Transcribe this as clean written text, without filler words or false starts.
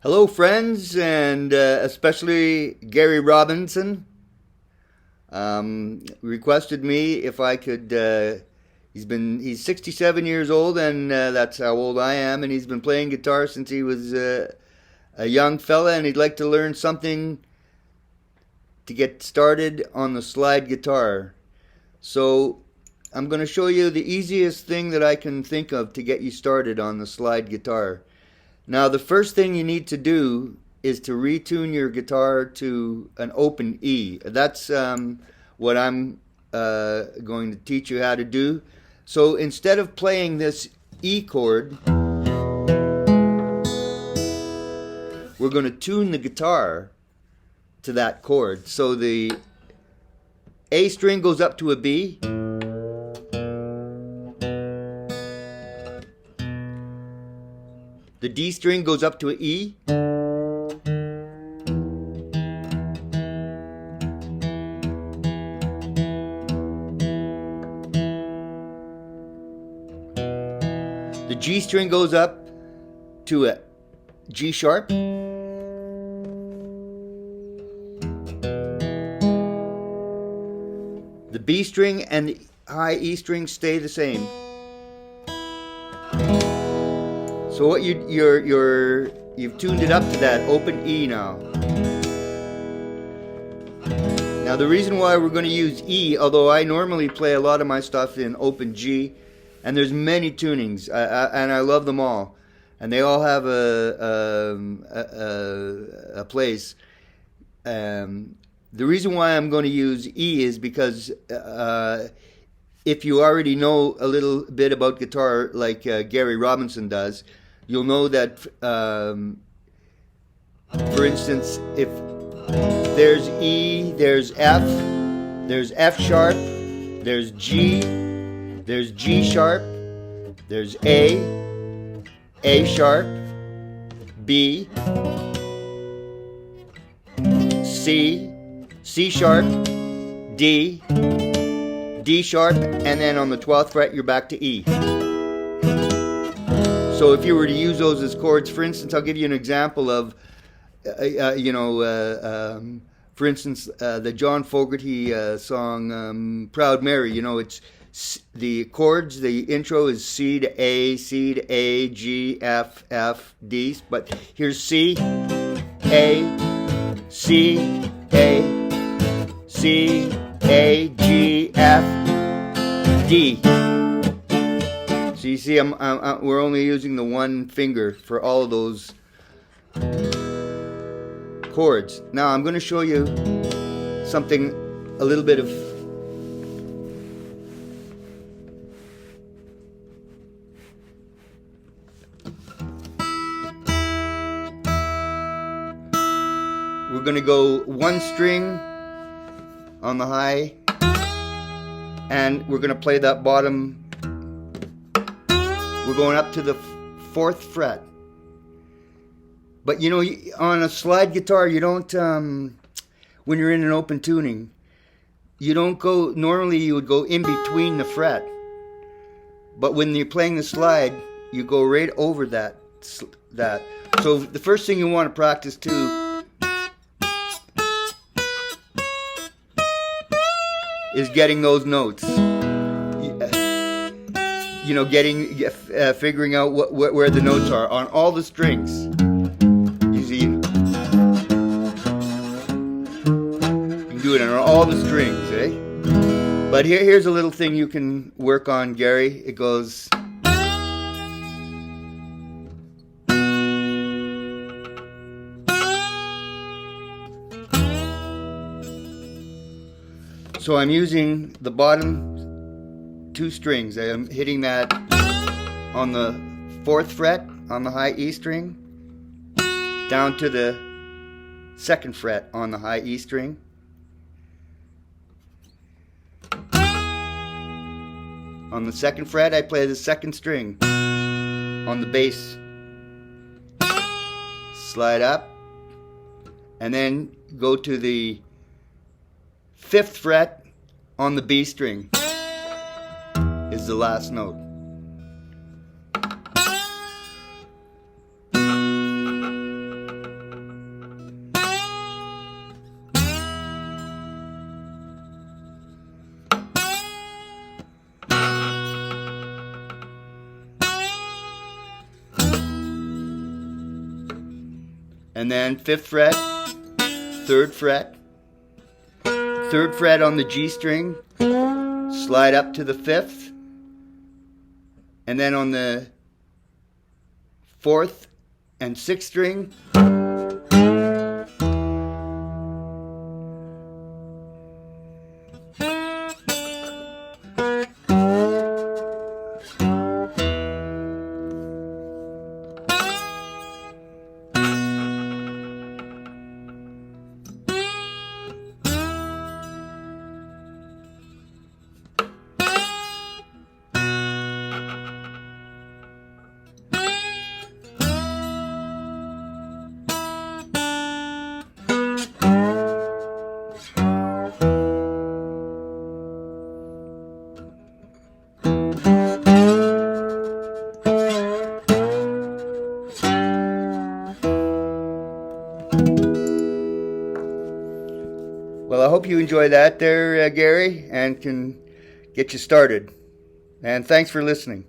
Hello, friends, and especially Gary Robinson. Requested me if I could. He's 67 years old, and that's how old I am. And he's been playing guitar since he was a young fella, and he'd like to learn something to get started on the slide guitar. So I'm going to show you the easiest thing that I can think of to get you started on the slide guitar. Now, the first thing you need to do is to retune your guitar to an open E. That's what I'm going to teach you how to do. So instead of playing this E chord, we're going to tune the guitar to that chord. So the A string goes up to a B. The D string goes up to an E. The G string goes up to a G sharp. The B string and the high E string stay the same. So what you've tuned it up to that open E now. Now the reason why we're going to use E, although I normally play a lot of my stuff in open G, and there's many tunings, and I love them all, and they all have a place. The reason why I'm going to use E is because if you already know a little bit about guitar, like Gary Robinson does, you'll know that, for instance, if there's E, there's F sharp, there's G sharp, there's A sharp, B, C sharp, D sharp, and then on the 12th fret you're back to E. So if you were to use those as chords, for instance, I'll give you an example of, for instance, the John Fogerty song "Proud Mary." You know, it's the chords. The intro is C to A, G, F, D. But here's C, A, C, A, G, F, D. So you see, we're only using the one finger for all of those chords. Now I'm going to show you something, a little bit of we're going to go one string on the high, and we're going to play that bottom. We're going up to the 4th fret. But you know, on a slide guitar, you don't, when you're in an open tuning, you don't go, normally you would go in between the fret. But when you're playing the slide, you go right over that. So the first thing you want to practice too is getting those notes. You know, figuring out where the notes are on all the strings. You see, you can do it on all the strings, eh? But here's a little thing you can work on, Gary. It goes. So I'm using the bottom 2 strings. I'm hitting that on the 4th fret on the high E string, down to the 2nd fret on the high E string, on the 2nd fret I play the 2nd string on the bass, slide up, and then go to the 5th fret on the B string is the last note. and then 5th fret, 3rd fret, 3rd fret on the G string, slide up to the 5th, and then on the 4th and 6th string, Well, I hope you enjoy that there, Gary, and can get you started. And thanks for listening.